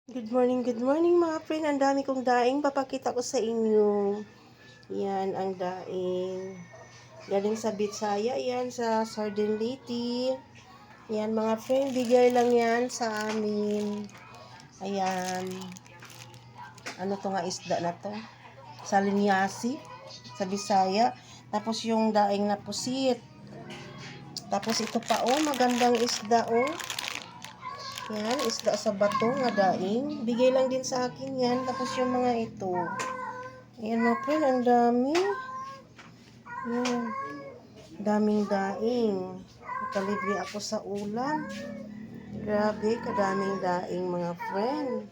Good morning mga friend. Ang dami kong daing papakita ko sa inyo. Yan ang daing. Galing sa Bitsaya, yan sa Sardin Liti. Yan mga friend, bigay lang yan sa amin. Ayan. Ano to nga isda na to? Salinyasi sa Bisaya. Tapos yung daing na pusit. Tapos ito pa magandang isda Yan, isda sa bato nga daing. Bigay lang din sa akin yan. Tapos yung mga ito. Ayan mga friend, ang dami. Yan. Daming daing. Nakalibre ako sa ulam. Grabe, kadaming daing mga friend.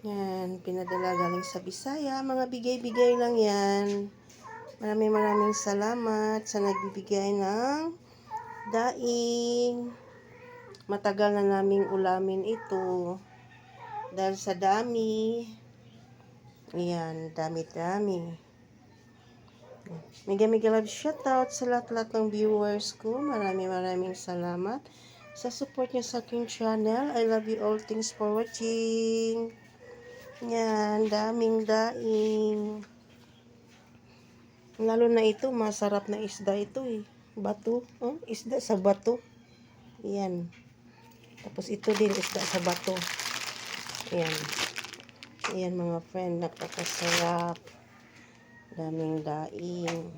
Yan, pinadala galing sa Bisaya. Mga bigay-bigay lang yan. Maraming salamat sa nagbibigay ng daing. Matagal na naming ulamin ito dahil sa dami. Ayan, dami-dami. Mega love shoutout sa lahat ng viewers ko. Maraming salamat sa support niyo sa aking channel. I love you all. Thanks for watching. Yan, daming daing. Lalo na ito, masarap na isda ito Bato. Isda sa bato. Yan. Tapos ito din, isda sa bato. Yan. Yan mga friend, nakakasarap. Daming daing.